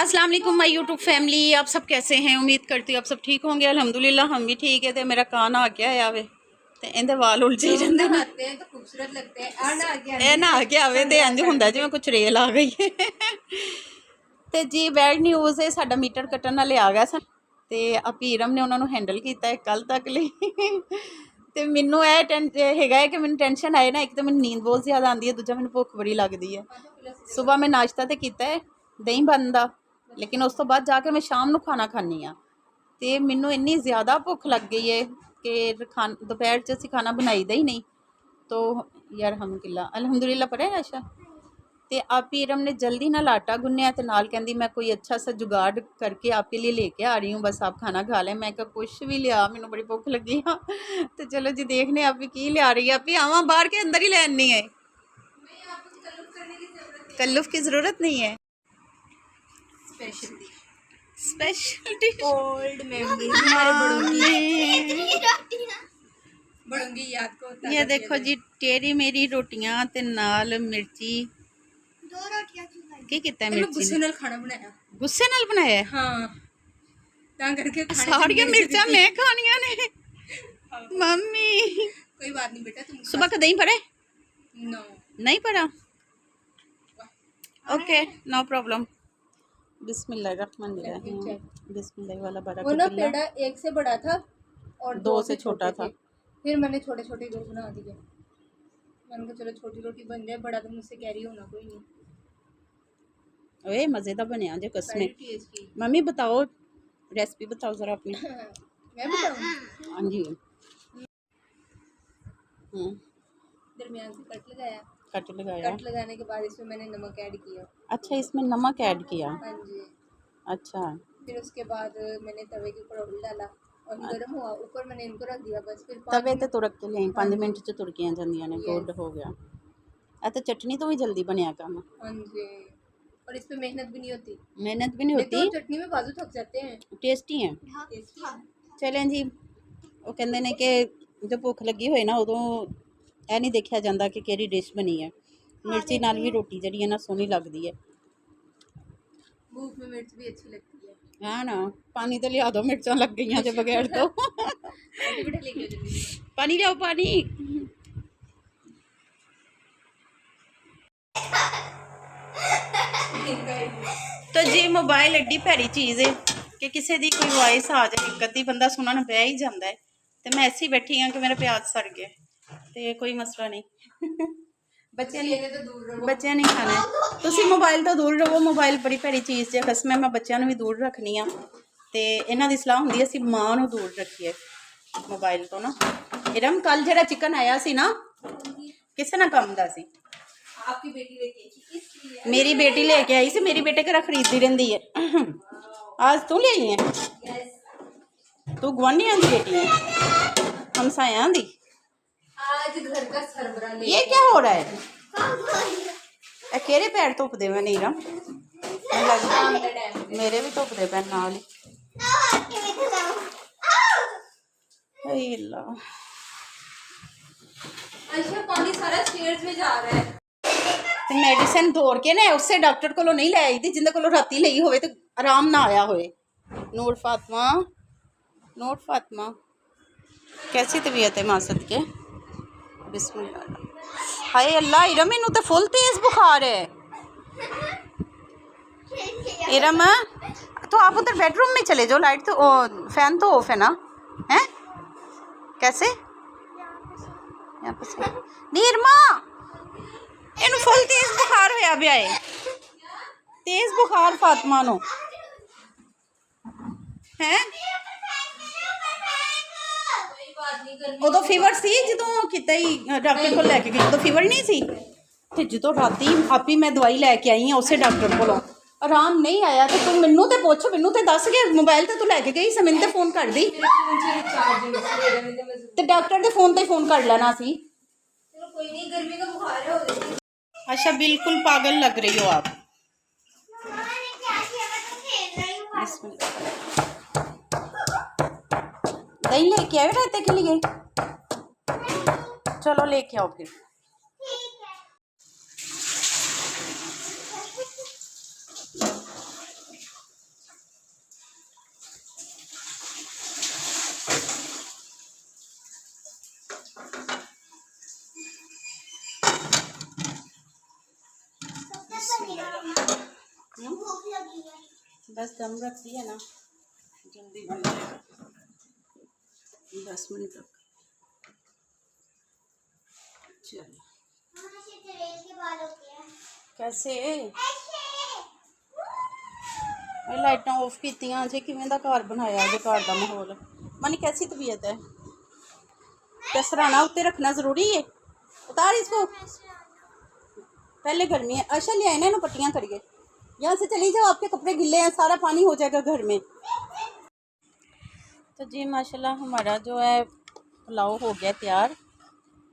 अस्सलाम वालेकुम my YouTube family, आप सब कैसे हैं? उम्मीद करती हूँ आप सब ठीक होंगे। अल्हम्दुलिल्लाह हम भी ठीक है। तो मेरा कान आ गया है आवे ਤੇ ਇਹਦੇ ਵਾਲ ਉਲਝੇ ਜਾਂਦੇ ਨੇ तो खूबसूरत लगते हैं आ ना ਇਹ ਨਾ ਆ ਕੇ ਆਵੇ ਤੇ ਇੰਜ ਹੁੰਦਾ ਜਿਵੇਂ ਕੁਝ ਰੇਲ ਆ ਗਈ ਤੇ ਜੀ ਬੈਡ ਨਿਊਜ਼ ਹੈ, ਸਾਡਾ ਮੀਟਰ ਕੱਟਣ ਵਾਲੇ ਆ ਗਿਆ ਸਨ ਤੇ ਅਪੀਰਮ ਨੇ ਉਹਨਾਂ ਨੂੰ ਹੈਂਡਲ ਕੀਤਾ ਹੈ ਕੱਲ ਤੱਕ ਲਈ ਤੇ ਮੈਨੂੰ ਇਹ ਹੈਗਾ ਹੈ ਕਿ ਮੈਨੂੰ ਟੈਨਸ਼ਨ ਆਏ ਨਾ, ਇੱਕ ਤਾਂ ਮੈਨੂੰ ਨੀਂਦ ਬਹੁਤ ਜ਼ਿਆਦਾ ਆਉਂਦੀ ਹੈ, ਦੂਜਾ ਮੈਨੂੰ ਭੁੱਖ ਬੜੀ ਲੱਗਦੀ ਹੈ। ਸਵੇਰ ਮੈਂ ਨਾਸ਼ਤਾ ਤੇ ਕੀਤਾ ਹੈ ਦਹੀਂ ਬਣਦਾ, ਲੇਕਿਨ ਉਸ ਤੋਂ ਬਾਅਦ ਜਾ ਕੇ ਮੈਂ ਸ਼ਾਮ ਨੂੰ ਖਾਣਾ ਖਾਂਦੀ ਹਾਂ ਤੇ ਮੈਨੂੰ ਇੰਨੀ ਜ਼ਿਆਦਾ ਭੁੱਖ ਲੱਗ ਗਈ ਹੈ ਕਿ ਦੁਪਹਿਰ 'ਚ ਅਸੀਂ ਖਾਣਾ ਬਣਾਈਦਾ ਹੀ ਨਹੀਂ। तो यार हम किला अलहमदुलिल्लाह पढ़े आशा तो आप इरम ने जल्दी नाल आटा गुन्निया तो नाल कहती मैं कोई अच्छा सा जुगाड़ करके आपके लिए लेके आ रही हूँ, बस आप खाना खा लें। मैं कहा कुछ भी लिया, मैनू बड़ी भुख लगी हाँ। तो चलो जी देखने आप की लिया रही है, आप आवा बाहर के अंदर ही लैनी है, कल्लुफ की ज़रूरत नहीं है। स्पेशल ओल्ड बड़ूंगी याद को ये देखो जी टेरी मेरी रोटियां ते नाल मिर्ची दो रोटियां की कितना है मिर्ची गुस्से नाल खाना बनाया। गुस्से नाल बनाया है हाँ तां करके सारियां मिर्चा मैं खानियां ने मम्मी। कोई बात नहीं बेटा, तुम सुबह का दही पड़े नो नहीं पड़ा, ओके नो प्रॉब्लम। बिस्मिल्लाहिर्रहमानिर्रहीम, बिस्मिल्लाह वाला बड़ा वो ना पेड़ा एक से बड़ा था और दो से छोटा था। फिर मैंने छोटे छोटे दो बना दिए। मैंने कहा चलो छोटी रोटी बन जाए, बड़ा तो मुझसे कैरी होना कोई नहीं। ओए मज़ेदार बनया जो कसम। टेस्टी मम्मी बताओ रेसिपी बताओ ज़रा अपनी। मैं बताऊँ? हाँ जी दरमियान से कट लगाया, कट लगाया, कट लगाने के बाद इसमें मैंने नमक ऐड किया। अच्छा इसमें नमक ऐड किया, हाँ जी। अच्छा फिर उसके बाद मैंने तवे के ऊपर ऑयल डाला और गर्म हुआ, ऊपर मैंने इनको रख दिया बस। फिर तवे ते तुरक के लिए 5 मिनट च तुरकियां जांदियां ने। गुड हो गया। तो चटनी तो भी जल्दी बनया काम। हाँ जी, और इस पे मेहनत भी नहीं होती। मेहनत भी नहीं होती, तो चटनी में बाजू थक जाते हैं। टेस्टी है। चलें जी, वो कहते हैं कि जो भुख लगी होए ना उदों ਇਹ नहीं देखा जाता कि केड़ी डिश बनी है। मिर्ची नाल भी रोटी जड़ी है ना सोहनी लगती है। भूख में मिर्च भी अच्छी लगती है। हाँ ना, पानी तो लिया दो, मिर्चा लग गई जो बगैर तो पानी लियाओ पानी। तो जी मोबाइल एड्डी भैड़ी चीज़ है कि किसी की कोई वॉइस आ जाए, एक अद्धी बंदा सुनन बह ही जाता है। तो मैं ऐसे ही बैठी हाँ कि मेरा प्याज सड़ गया, तो कोई मसला नहीं। बच्चे नहीं खाने, तुसी मोबाइल तो दूर रहो। मोबाइल बड़ी भैड़ी चीज़ है, कसम मैं बच्चों भी दूर रखनी हाँ। तो इन्हों की सलाह होंगी असीं माँ नूं दूर रखिए मोबाइल तो ना। इरम कल जो चिकन आया सी ना किसे ना काम दा सी, आपकी बेटी लेके आई? मेरी बेटी लेके आई सी, मेरी बेटे घर खरीदती रहती है। आज तू ले आई है? तू गुआढ़ियां दी बेटी है, हमसाया दी। आज घर का सरबरा ले। ये क्या हो रहा है? केरे पैर धुपदे पे नहीं ना, मेरे भी धुपदे पे नाल ही। अच्छा पानी सारा स्टेयर्स में जा रहा है। मेडिसिन दौड़ के ना उसे डॉक्टर को नहीं ले आई थी जिंदे को राती ली होवे तो आराम ना आया होए। नूर फातिमा, नूर फातिमा कैसी तबीयत है मासद के? बिस्मिल्लाह। हाय अल्लाह इरम इनू तो फुल तेज बुखार है। इरम तो आप उधर बेडरूम में चले जाओ, लाइट तो फैन तो ऑफ है ना, हैं कैसे? यहाँ पे नीरमा इनू फुल तेज बुखार होया पिया है, तेज बुखार फातिमा नू है। उदो फीवर सी जो किता ही डॉक्टर को लैके गई, उदो फीवर नहीं सी ते जो राती आप ही मैं दवाई लैके आई हाँ उस डॉक्टर को आराम नहीं आया। तो तू मैनू तो पुछ, मैनू तो दस के मोबाइल तो तू लैके गई सी, मैनू तो फोन कर दी तो डॉक्टर के फोन ते फोन कर लेना सी। कोई नहीं, गर्मी का बुखार है हो जाएगी। अच्छा बिल्कुल पागल लग रही हो आप। दही लेके आए रहते के लिए, चलो लेके आओ फिर। बस दम रख दिया ना, जल्दी बन जाएगा 10 मिनट तक। चलो कैसे लाइटां ऑफ कीतियां जे किवें दा घर बनाया जे घर दा माहौल। मनी कैसी तबीयत है? क्या सराहना उत्ते रखना ज़रूरी है? उतार इसको, पहले गर्मी है। अच्छा ले आए ना इन्हों पट्टियाँ करिए, यहाँ से चली जाओ, आपके कपड़े गिले हैं, सारा पानी हो जाएगा घर में। तो जी माशाल्लाह हमारा जो है पुलाव हो गया तैयार,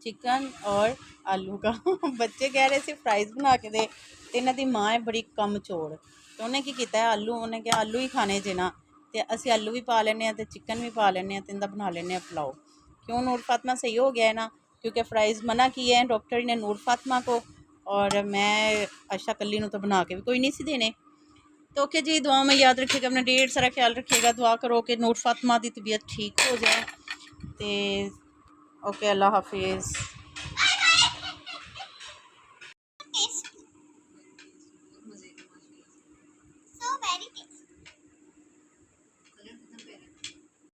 चिकन और आलू का। बच्चे कह रहे थे फ्राइज़ बना के दे, तो इन्हां दी माँ है बड़ी कम चोड़, तो उन्हें की कीता है आलू, उन्हें कहा आलू ही खाने जे ना, तो असी आलू भी पा लेने तो चिकन भी पा लेने, तो इनका बना लेने पुलाव। क्यों नूर फातिमा सही हो गया है ना, क्योंकि फ्राइज़ मना किए हैं डॉक्टर ने नूर फातिमा को, और मैं आशा कली नूं तो बना के भी कोई नहीं सी देने। तो ओके जी, दुआ में याद रखिएगा, अपना ढेर सारा ख्याल रखिएगा, दुआ करो कि नूर फातिमा की तबीयत ठीक हो जाए। तो ओके, अल्लाह हाफिज़।